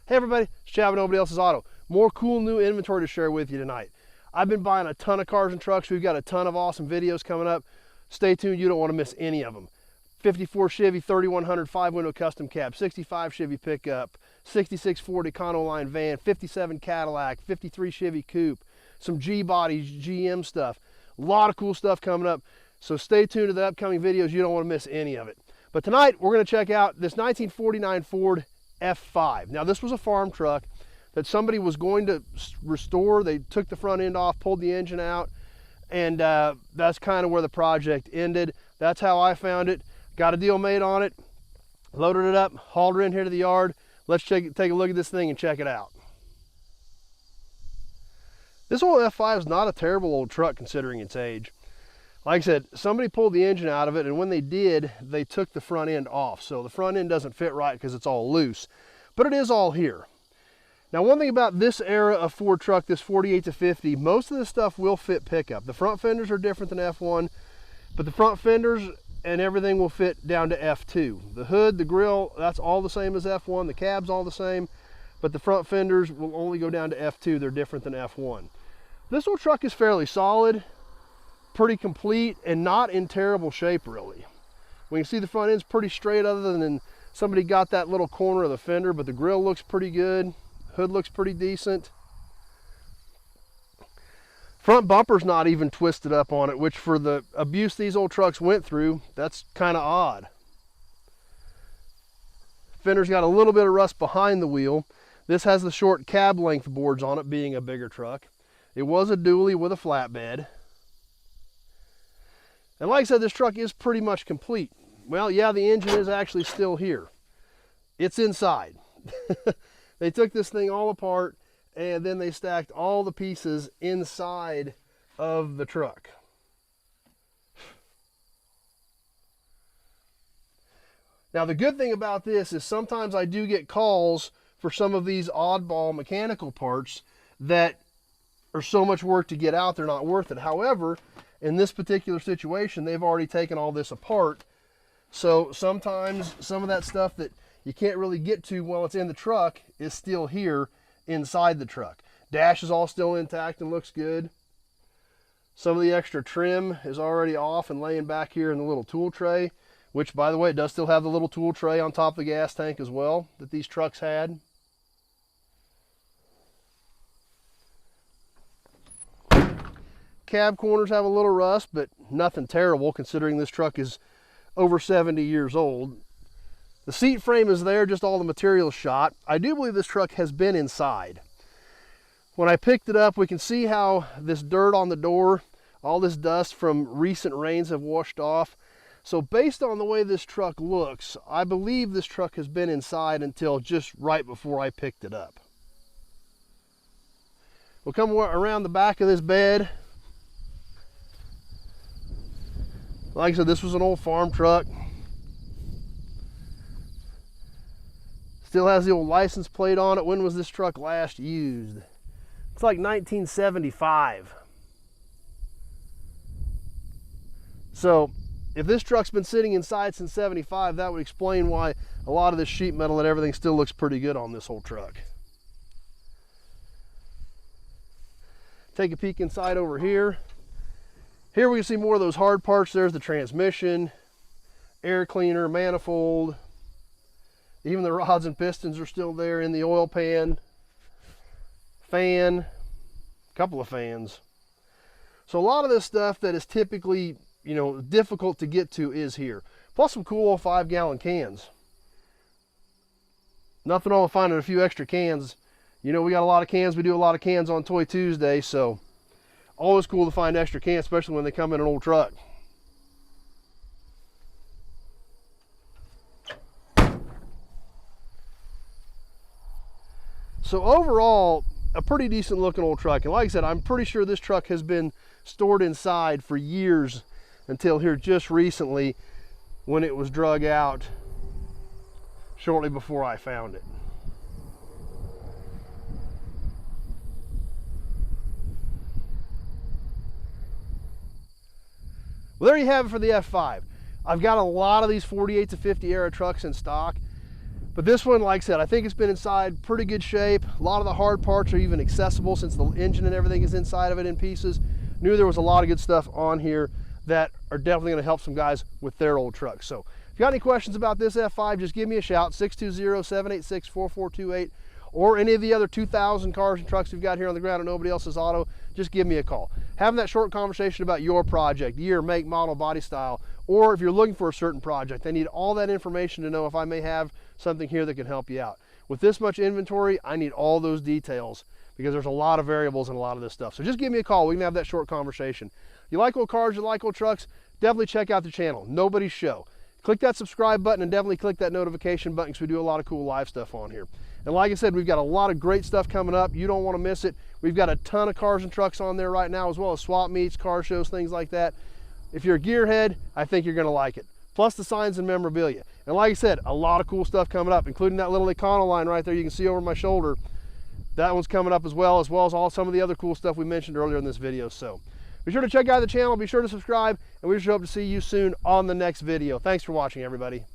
Hey everybody, it's Chad with Nobody Else's Auto. More cool new inventory to share with you tonight. I've been buying a ton of cars and trucks. We've got a ton of awesome videos coming up. Stay tuned, you don't want to miss any of them. 54 Chevy 3100 5-window custom cab, 65 Chevy pickup, 66 Ford Econoline van, 57 Cadillac, 53 Chevy coupe, some G-bodies, GM stuff. A lot of cool stuff coming up. So stay tuned to the upcoming videos. You don't want to miss any of it. But tonight we're going to check out this 1949 Ford F-5. Now this was a farm truck that somebody was going to restore. They took the front end off, pulled the engine out, and that's kind of where the project ended. That's how I found it. Got a deal made on it, loaded it up, hauled her in here to the yard. Let's take a look at this thing and check it out. This old F-5 is not a terrible old truck considering its age. Like I said, somebody pulled the engine out of it, and when they did, they took the front end off. So the front end doesn't fit right because it's all loose, but it is all here. Now, one thing about this era of Ford truck, this 48 to 50, most of this stuff will fit pickup. The front fenders are different than F1, but the front fenders and everything will fit down to F2. The hood, the grill, that's all the same as F1. The cab's all the same, but the front fenders will only go down to F2. They're different than F1. This old truck is fairly solid, pretty complete, and not in terrible shape really. We can see the front end's pretty straight other than somebody got that little corner of the fender, but the grill looks pretty good. Hood looks pretty decent. Front bumper's not even twisted up on it, which for the abuse these old trucks went through, that's kind of odd. Fender's got a little bit of rust behind the wheel. This has the short cab length boards on it, being a bigger truck. It was a dually with a flatbed. And like I said, this truck is pretty much complete. Well, yeah, the engine is actually still here. It's inside. They took this thing all apart and then they stacked all the pieces inside of the truck. Now, the good thing about this is sometimes I do get calls for some of these oddball mechanical parts that are so much work to get out, they're not worth it. However, in this particular situation, they've already taken all this apart. So sometimes some of that stuff that you can't really get to while it's in the truck is still here inside the truck. Dash is all still intact and looks good. Some of the extra trim is already off and laying back here in the little tool tray, which, by the way, it does still have the little tool tray on top of the gas tank as well that these trucks had. Cab corners have a little rust, but nothing terrible considering this truck is over 70 years old. The seat frame is there, just all the material shot. I do believe this truck has been inside. When I picked it up, we can see how this dirt on the door, all this dust from recent rains have washed off. So based on the way this truck looks, I believe this truck has been inside until just right before I picked it up. We'll come around the back of this bed. Like I said, this was an old farm truck. Still has the old license plate on it. When was this truck last used? It's like 1975. So if this truck's been sitting inside since 75, that would explain why a lot of this sheet metal and everything still looks pretty good on this whole truck. Take a peek inside over here. Here we can see more of those hard parts. There's the transmission, air cleaner, manifold. Even the rods and pistons are still there in the oil pan. Fan, a couple of fans. So a lot of this stuff that is typically, difficult to get to is here. Plus some cool 5-gallon cans. Nothing wrong with finding a few extra cans. We got a lot of cans. We do a lot of cans on Toy Tuesday, so always cool to find extra cans, especially when they come in an old truck. So overall, a pretty decent looking old truck. And like I said, I'm pretty sure this truck has been stored inside for years until here just recently when it was drug out shortly before I found it. Well, there you have it for the F-5. I've got a lot of these 48 to 50 era trucks in stock. But this one, like I said, I think it's been inside pretty good shape. A lot of the hard parts are even accessible since the engine and everything is inside of it in pieces. Knew there was a lot of good stuff on here that are definitely going to help some guys with their old trucks. So if you got any questions about this F5, just give me a shout, 620-786-4428, or any of the other 2,000 cars and trucks we've got here on the ground at Nobody Else's Auto. Just give me a call. Having that short conversation about your project, year, make, model, body style, or if you're looking for a certain project, I need all that information to know if I may have something here that can help you out. With this much inventory, I need all those details because there's a lot of variables in a lot of this stuff. So just give me a call. We can have that short conversation. You like old cars, you like old trucks, definitely check out the channel, Nobody's Show. Click that subscribe button and definitely click that notification button because we do a lot of cool live stuff on here. And like I said, we've got a lot of great stuff coming up. You don't want to miss it. We've got a ton of cars and trucks on there right now, as well as swap meets, car shows, things like that. If you're a gearhead, I think you're going to like it. Plus the signs and memorabilia. And like I said, a lot of cool stuff coming up, including that little Econoline right there you can see over my shoulder. That one's coming up as well as all some of the other cool stuff we mentioned earlier in this video. So be sure to check out the channel, be sure to subscribe, and we sure hope to see you soon on the next video. Thanks for watching, everybody.